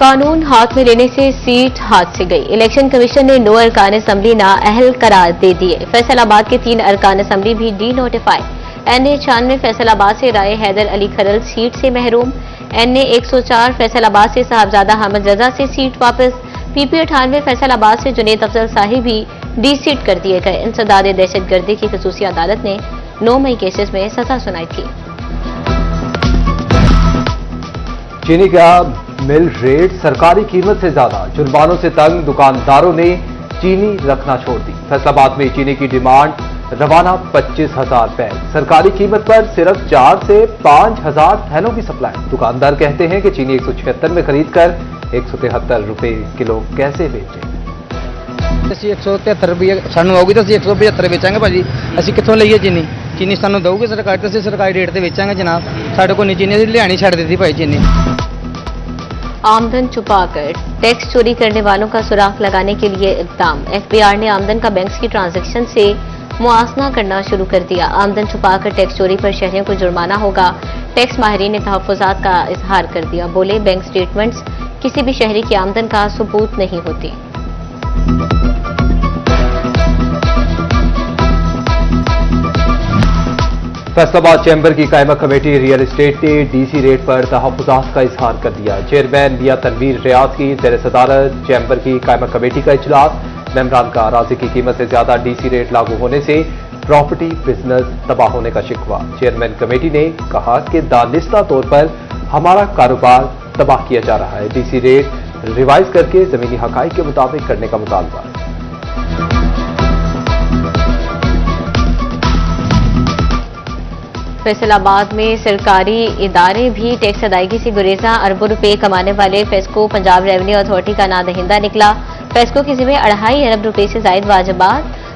कानून हाथ में लेने से सीट हाथ से गई। इलेक्शन कमीशन ने 9 अरकान असम्बली नाअहल करार दे दिए। फैसलाबाद के 3 अरकान असम्बली भी डी नोटिफाई। NA 96 फैसलाबाद से राय हैदर अली खरल सीट से महरूम। NA 104 फैसलाबाद से साहबजादा अहमद रजा से सीट वापस। PP 98 फैसलाबाद से जुनेद अफजल साहिब भी डी सीट कर दिए गए। इंसदाद दहशतगर्दी की खसूसी अदालत ने 9 मई केसेस में सजा सुनाई थी। चीनी का मिल रेट सरकारी कीमत से ज्यादा, जुर्मानों से तंग दुकानदारों ने चीनी रखना छोड़ दी। फैसलाबाद में चीनी की डिमांड रवाना 25,000 बैग, सरकारी कीमत पर सिर्फ 4 से 5,000 थैलों की सप्लाई। दुकानदार कहते हैं कि चीनी 176 में खरीद कर 173 रुपए किलो कैसे बेचें। 173 रुपये सानू आऊगी तो 175 बेचांगे भाजी। ਅਸੀਂ ਕਿੱਥੋਂ ਲਈਏ ਚੀਨੀ? ਚੀਨੀ ਸਾਨੂੰ ਦਊਗੇ ਸਰਕਾਰ ਤੇ ਅਸੀਂ ਸਰਕਾਰੀ ਰੇਟ ਤੇ ਵੇਚਾਂਗੇ जनाब। ਸਾਡੇ ਕੋਲ ਨਹੀਂ ਚੀਨੀ, ਅਸੀਂ ਲਿਆਣੀ ਛੱਡ ਦਿੱਤੀ ਭਾਈ चीनी। आमदन छुपाकर टैक्स चोरी करने वालों का सुराग लगाने के लिए इक़दाम। FBR ने आमदन का बैंक की ट्रांजैक्शन से मुआसना करना शुरू कर दिया। आमदन छुपाकर टैक्स चोरी पर शहरियों को जुर्माना होगा। टैक्स माहिरीन ने तहफ़्फ़ुज़ात का इजहार कर दिया। बोले, बैंक स्टेटमेंट्स किसी भी शहरी की आमदन का सबूत नहीं होती। फैसलाबाद चैम्बर की कायमा कमेटी रियल एस्टेट ने DC रेट पर तहफ़्फ़ुज़ात का इजहार कर दिया। चेयरमैन मियां तनवीर रियाज की ज़ेर सदारत चैम्बर की कायमा कमेटी का इजलास। मेंबरान का अराज़ी की कीमत से ज्यादा DC रेट लागू होने से प्रॉपर्टी बिजनेस तबाह होने का शिकवा। चेयरमैन कमेटी ने कहा कि दानिस्ता तौर पर हमारा कारोबार तबाह किया जा रहा है। DC रेट रिवाइज करके जमीनी हकाइक के मुताबिक करने का मुतालबा। फैसलाबाद में सरकारी इदारे भी टैक्स अदायगी से गुरेजा। अरबों रुपए कमाने वाले फेस्को पंजाब रेवेन्यू अथॉरिटी का नादहिंदा निकला। फेस्को की जिम्मे 2.5 अरब रुपए से जायद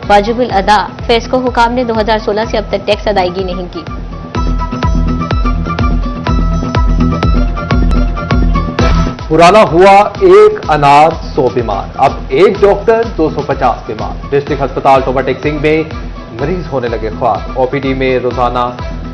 वाजिबुल अदा। फेस्को हुकाम ने 2016 से अब तक टैक्स अदायगी नहीं की। पुराना हुआ एक अनार 100 बीमार, अब एक डॉक्टर 250 बीमार। डिस्ट्रिक्ट अस्पताल टोबा टेक्सिंग में मरीज होने लगे ख्वार। OPD में रोजाना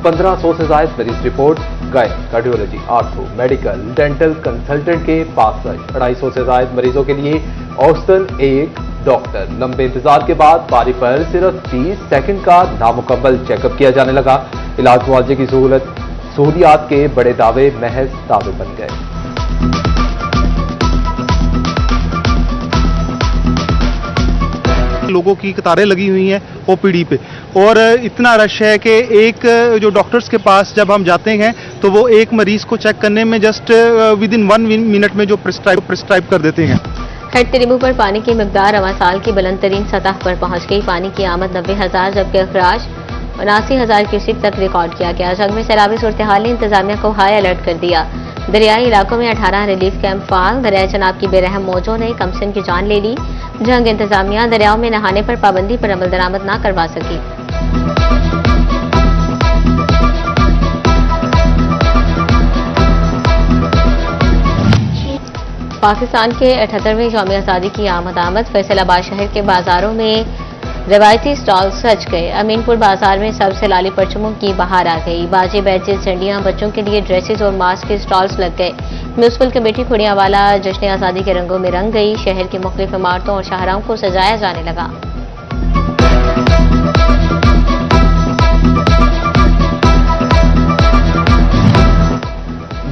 1500 से ज्यादा मरीज रिपोर्ट गए। Cardiology, ortho, medical, dental consultant के 65, 250 से ज्यादा मरीजों के लिए औसतन एक डॉक्टर। लंबे इंतजार के बाद बारी पर सिर्फ 30 सेकंड का नामुकम्मल चेकअप किया जाने लगा। इलाज मुआवजे की सहूलियात के बड़े दावे महज दावे बन गए। लोगों की कतारें लगी हुई हैं OPD पे, और इतना रश है कि एक जो डॉक्टर्स के पास जब हम जाते हैं तो वो एक मरीज को चेक करने में जस्ट विद इन 1 मिनट में जो प्रिस्क्राइब कर देते हैं। हेड तिरिबू पर पानी की मिकदार रवां साल की बुलंद तरीन सतह पर पहुंच गई। पानी की आमद 90,000 जबकि अखराज 79,000 क्यूसिक तक रिकॉर्ड किया गया। जंग में सैलाबी सूरत हाल ने इंतजामिया को हाई अलर्ट कर दिया। दरियाई इलाकों में 18 रिलीफ कैंप फाल। दरिया चनाब की बेरहम मौजों ने कमसन की जान ले ली। जंग इंतजामिया दरियाओं में नहाने पर पाबंदी पर अमल दरामद न करवा सकी। पाकिस्तान के 78वें यौम आज़ादी की आमद। फैसलाबाद शहर के बाजारों में रवायती स्टॉल सज गए। अमीनपुर बाजार में सबसे लाली परचमों की बहार आ गई। बाजे, बैजेस, झंडियां, बच्चों के लिए ड्रेसेस और मास्क के स्टॉल्स लग गए। म्यूनिसिपल कमेटी खुड़ियावाला जश्न आज़ादी के रंगों में रंग गई। शहर की मुख्तलिफ इमारतों और शाहराहों को सजाया जाने लगा।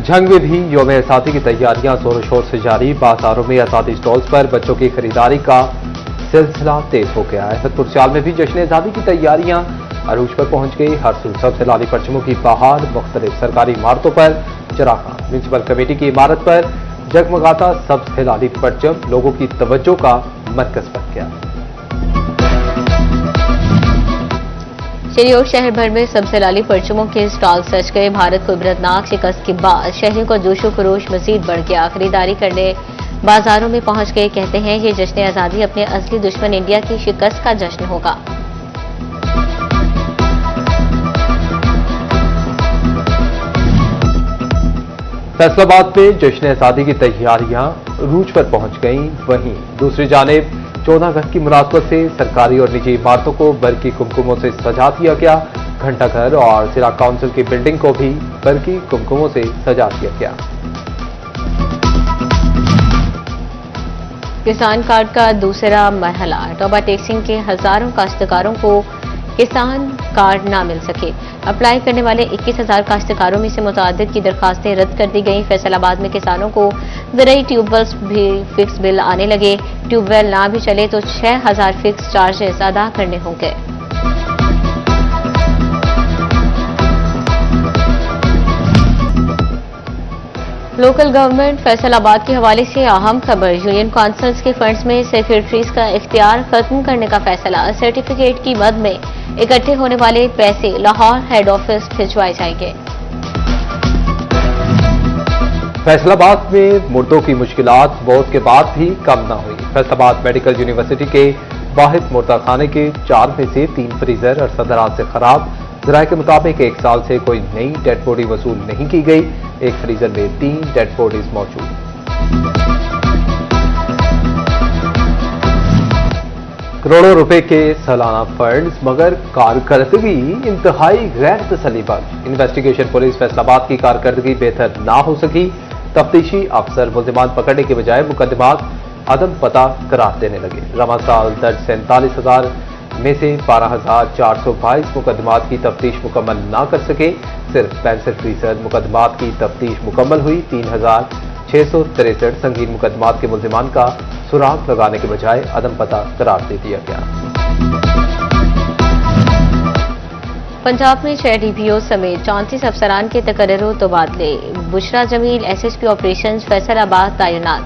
जंग में भी यौम आज़ादी की तैयारियां जोरों शोर से जारी। बाजारों में आज़ादी स्टॉल्स पर बच्चों की खरीदारी का सिलसिला तेज हो गया है। अहमदपुर सियाल में भी जश्न आज़ादी की तैयारियां अरूज पर पहुंच गई। हर सूर सबसे लाली परचमों की बहार। मुख्तलिफ सरकारी इमारतों पर चरागा। म्यूनिसिपल कमेटी की इमारत पर जगमगाता सबसे लाली परचम लोगों की तवज्जो का मरकज बन गया। शहर शहर भर में सबसे लाली परचमों के स्टॉल सज गए। भारत को इबरतनाक शिकस्त के बाद शहरियों का जोशो खरोश मजीद बढ़ गया। खरीदारी करने बाजारों में पहुंच गए। कहते हैं ये जश्न आज़ादी अपने असली दुश्मन इंडिया की शिकस्त का जश्न होगा। फैसलाबाद में जश्न आज़ादी की तैयारियां रूज पर पहुंच गईं। वहीं दूसरी जानिब 14 अगस्त की मुनासबत से सरकारी और निजी इमारतों को बरकी कुमकुमों से सजा दिया गया। घंटाघर और जिला काउंसिल की बिल्डिंग को भी बरकी कुमकुमों से सजा दिया गया। किसान कार्ड का दूसरा मरहला, टोबा टेक्सिंग के हजारों काश्तकारों को किसान कार्ड ना मिल सके। अप्लाई करने वाले 21,000 काश्तकारों में से मुतअद्दिद की दरखास्तें रद्द कर दी गईं। फैसलाबाद में किसानों को ज़राई ट्यूबवेल्स भी फिक्स बिल आने लगे। ट्यूबवेल ना भी चले तो 6,000 फिक्स चार्जेस अदा करने होंगे। लोकल गवर्नमेंट फैसलाबाद के हवाले से अहम खबर, यूनियन काउंसिल्स के फंड्स में सेक्रेटरीज का इख्तियार खत्म करने का फैसला। सर्टिफिकेट की मद में इकट्ठे होने वाले पैसे लाहौर हेड ऑफिस भिजवाए जाएंगे। फैसलाबाद में मुर्दों की मुश्किलात मौत के बाद भी कम न हुई। फैसलाबाद मेडिकल यूनिवर्सिटी के वाहिद मुर्दा खाने के 4 में से 3 फ्रीजर और सदरात से खराब। जराये के मुताबिक 1 साल से कोई नई डेड बॉडी वसूल नहीं की गई। एक फ्रीजर में 3 डेड बॉडीज मौजूद। करोड़ों रुपए के सालाना फंड्स मगर कारकर्दगी इंतहाई गैर तसल्लीबख्श। इन्वेस्टिगेशन पुलिस फैसलाबाद की कारकर्दगी बेहतर ना हो सकी। तफ्तीशी अफसर मुल्जिमान पकड़ने के बजाय मुकदमात अदम पता करार देने लगे। रवा साल दर्ज 47,000 में से 12,422 मुकदमात की तफ्तीश मुकम्मल ना कर सके। सिर्फ 65% मुकदमात की तफ्तीश मुकम्मल हुई। 3,663 संगीन मुकदमात के मुल्जिमान का सुराग लगाने के बजाय अदम पता करार दे दिया गया। पंजाब में 6 डीपीओ समेत 34 अफसरान के तकर्रुर तबादले। बुशरा जमील एसएसपी ऑपरेशंस फैसलाबाद तैनात।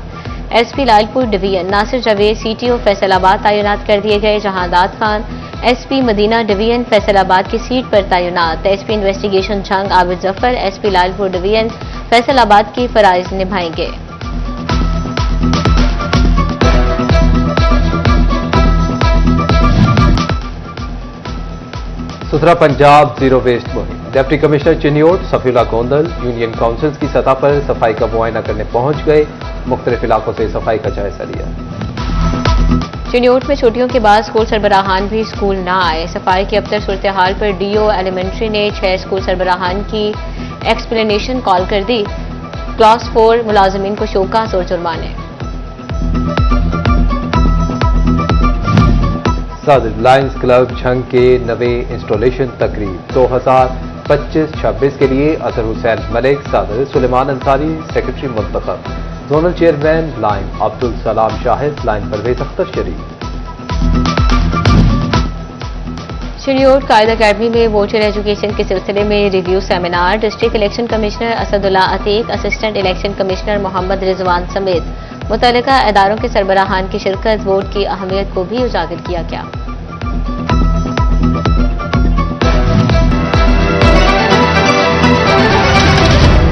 SP Lalpur division Nasir Javed CTO Faisalabad तैनात कर दिए गए। जहांदाद खान एसपी मदीना डिवीजन फैसलाबाद की सीट पर तैनात। SP investigation Jang Abid Zafar SP Lalpur division Faisalabad की फराइज निभाएंगे। सुथरा पंजाब जीरो वेस्ट मुहिम। Deputy commissioner Chiniot Safiullah Gondal union councils की सतह पर सफाई का मुआयना करने पहुंच गए। मुख्तलिफ इलाकों से सफाई का जायजा लिया। चिन्योट में छुट्टियों के बाद स्कूल सरबराहान भी स्कूल न आए। सफाई की अबतर सूरत हाल पर डीओ एलिमेंट्री ने 6 स्कूल सरबराहान की एक्सप्लेनेशन कॉल कर दी। क्लास 4 मुलाजमीन को शोकास और जुर्माने। सदर लायंस क्लब झंग के नवे इंस्टॉलेशन तकरीब 2025-26 के लिए अजहर हुसैन मलिक, सदर सुलेमान अंसारी सेक्रेटरी मुंतखब। Zonal chairman lion Abdul Salam Shahid, lion Parvez Akhtar Sharif. Chiniot Quaid academy में वोटर एजुकेशन के सिलसिले में review seminar. District election commissioner Asadullah Atiq, assistant election commissioner Mohammad Rizwan समेत मुतल्लिका इदारों के सरबराहान की शिरकत। वोट की अहमियत को भी उजागर किया गया।